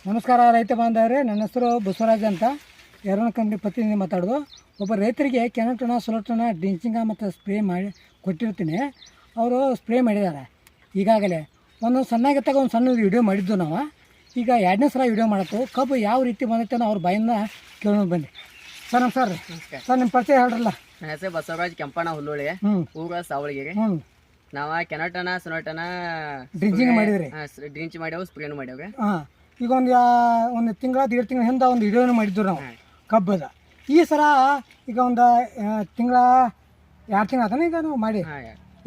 ನಮಸ್ಕಾರ ರೈತ ಬಾಂಧವರೇ, ನನ್ನ ಹೆಸರು ಬಸವರಾಜ್ ಅಂತ, ಎರೋನ ಕಂಪ್ನಿ ಪ್ರತಿನಿಧಿ ಮಾತಾಡೋದು. ಒಬ್ಬ ರೈತರಿಗೆ ಕೆನಟನ ಸುಲಟನ ಡ್ರಿಂಚಿಂಗ ಮತ್ತು ಸ್ಪ್ರೇ ಮಾಡಿ ಕೊಟ್ಟಿರ್ತೀನಿ. ಅವರು ಸ್ಪ್ರೇ ಮಾಡಿದ್ದಾರೆ ಈಗಾಗಲೇ. ಒಂದು ಸಣ್ಣಾಗಿತ್ತಾಗ ಒಂದು ಸಣ್ಣ ವಿಡಿಯೋ ಮಾಡಿದ್ದು ನಾವು. ಈಗ ಎರಡನೇ ಸಲ ವಿಡಿಯೋ ಮಾಡತ್ತು. ಕಬ್ಬು ಯಾವ ರೀತಿ ಬಂದೈತೆ ಅನ್ನೋ ಅವ್ರ ಬಾಯಿಂದ ಕೇಳೋದು ಬನ್ನಿ. ಸರ್ ನಮಸ್ಕಾರ ರೀ. ಸರ್ ನಿಮ್ಮ ಪರಿಚಯ ಹೇಳ್ರಲ್ಲ. ನನ್ನ ಹೆಸರು ಬಸವರಾಜ್ ಕೆಂಪಣ್ಣ ಹುಲ್ಲೋಳಿ, ಊರ ಸಾವಳಗಿರಿ. ನಾವು ಕೆನಟನ ಸುನಟನ ಡ್ರಿಂಚಿಂಗ್ ಮಾಡಿದ್ರಿ, ಡ್ರಿಂಚ್ ಮಾಡ್ಯಾವ, ಸ್ಪ್ರೇನು ಮಾಡ್ಯಾವ್ರಿ. ಹಾಂ, ಈಗ ಒಂದು ತಿಂಗಳ 1.5 ತಿಂಗಳ ಹಿಂದೆ ಒಂದು ವಿಡಿಯೋನು ಮಾಡಿದ್ದು ನಾವು ಕಬ್ಬದ. ಈ ಸಲ ಈಗ ಒಂದು ತಿಂಗಳ 2 ತಿಂಗಳು ಆತಾನೆ ಈಗ ನಾವು ಮಾಡಿ.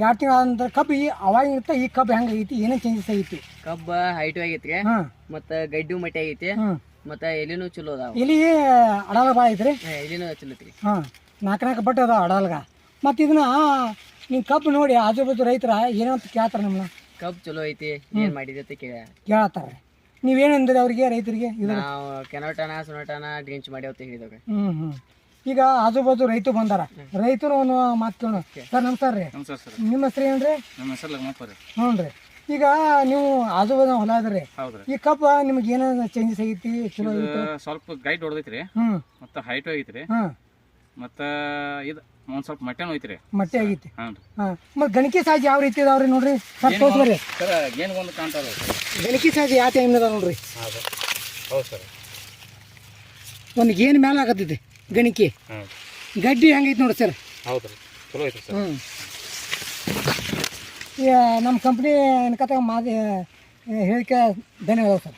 2 ತಿಂಗಳ ಆದ ಕಬ್ಬು ಅವಾಗಿಂತ ಈ ಕಬ್ಬು ಹೆಂಗೆ ಐತಿ, ಏನೇನು ಚೇಂಜಸ್ ಐತಿ? ಕಬ್ಬ ಹೈಟು ಆಗೈತ್ರಿ, ಮತ್ತು ಗಡ್ಡು ಮಟ್ಟಿ ಆಗೈತಿ, ಮತ್ತು ಎಲಿನೂ ಚಲೋ ಅದಾವ. ಎಲಿ ಅಡಾಲ ಭಾಳ ಐತ್ರಿ, ಎಲಿನೂ ಚಲೋ ಐತ್ರಿ. ಹಾಂ, 4 ಬಟ್ಟೆ ಅದಾವ ಅಡಾಲ್ಗ. ಮತ್ತು ಇದನ್ನ ನೀವು ಕಬ್ಬು ನೋಡಿ ಆಜು ಬಾಜು ರೈತರ ಏನೋ ಅಂತ ಕೇಳ್ತಾರೆ. ನಮ್ಮನ್ನ ಕಬ್ಬು ಚಲೋ ಐತಿ, ಏನು ಮಾಡಿದೆ ಅಂತ ಕೇಳತ್ತಾರೆ. ನೀವೇನಂದ್ರಿ ಅವರಿಗೆ, ರೈತರಿಗೆ? ನಾವು ಕೆನಟನ ಸುನಟನ ಡ್ರಿಂಚ್ ಮಾಡ್ಯಾವ ಅಂತ ಹೇಳಿದವ್ರಿ. ಈಗ ಆಜು ಬಾಜು ರೈತರು ಬಂದಾರ, ರೈತರು ಒಂದು ಮಾತು ಕೇಳೋಣ. ಸರ್ ನಮಸ್ಕಾರ ರೀ. ನಿಮ್ಮ ಹೆಸರು ಏನ್ರಿ? ನಮ್ಮ ಹೆಸರು ಲಗ್ಮಪ್ಪ ರೀ. ಹ್ಞೂ ರೀ. ಈಗ ನೀವು ಆಜು ಬಾಜು ಹೊಲ ಅದ್ರಿ, ಈ ಕಬ್ಬ ನಿಮ್ಗೆ ಏನೋ ಚೇಂಜಸ್ ಆಗೈತಿ? ಚಲೋ ಐತಿ, ಸ್ವಲ್ಪ ಗೈಡ್ ಹೊಡೆದೈತ್ರಿ, ಮತ್ತು ಹೈಟು ಆಗೈತ್ರಿ, ಮತ್ತು ಇದು ಒಂದು ಸ್ವಲ್ಪ ಮಟ್ಟೆನೂ ಐತ್ರಿ. ಮಟ್ಟೆ ಆಗೈತಿ. ಹಾಂ. ಮತ್ತು ಗಣಕಿ ಸಾಜ್ ಯಾವ ರೀತಿ ಇದಾವ್ರಿ ನೋಡ್ರಿ ಸರ್, ತೋರಿಸ್ರಿ. ಸರ್ ಏನು ಒಂದು ಕಾಣ್ತಾರ ಗಣಕಿ ಸಾಜ್ ಯಾವ ಟೈಮ್ ಅದ ನೋಡ್ರಿ. ಹೌದು ಸರ್. ಒಂದು ಗೇನ್ ಮೇಲೆ ಆಗತ್ತೈತಿ ಗಣಿಕೆ. ಗಡ್ಡಿ ಹೆಂಗೈತಿ ನೋಡಿ ಸರ್. ಹೌದು ರೀ, ಚಲೋ ಐತ್ರಿ ಸರ್. ನಮ್ಮ ಕಂಪ್ನಿ ಅನ್ಕತ್ತಾಗ ಹೇಳಿಕೆ ಧನ್ಯವಾದ ಸರ್.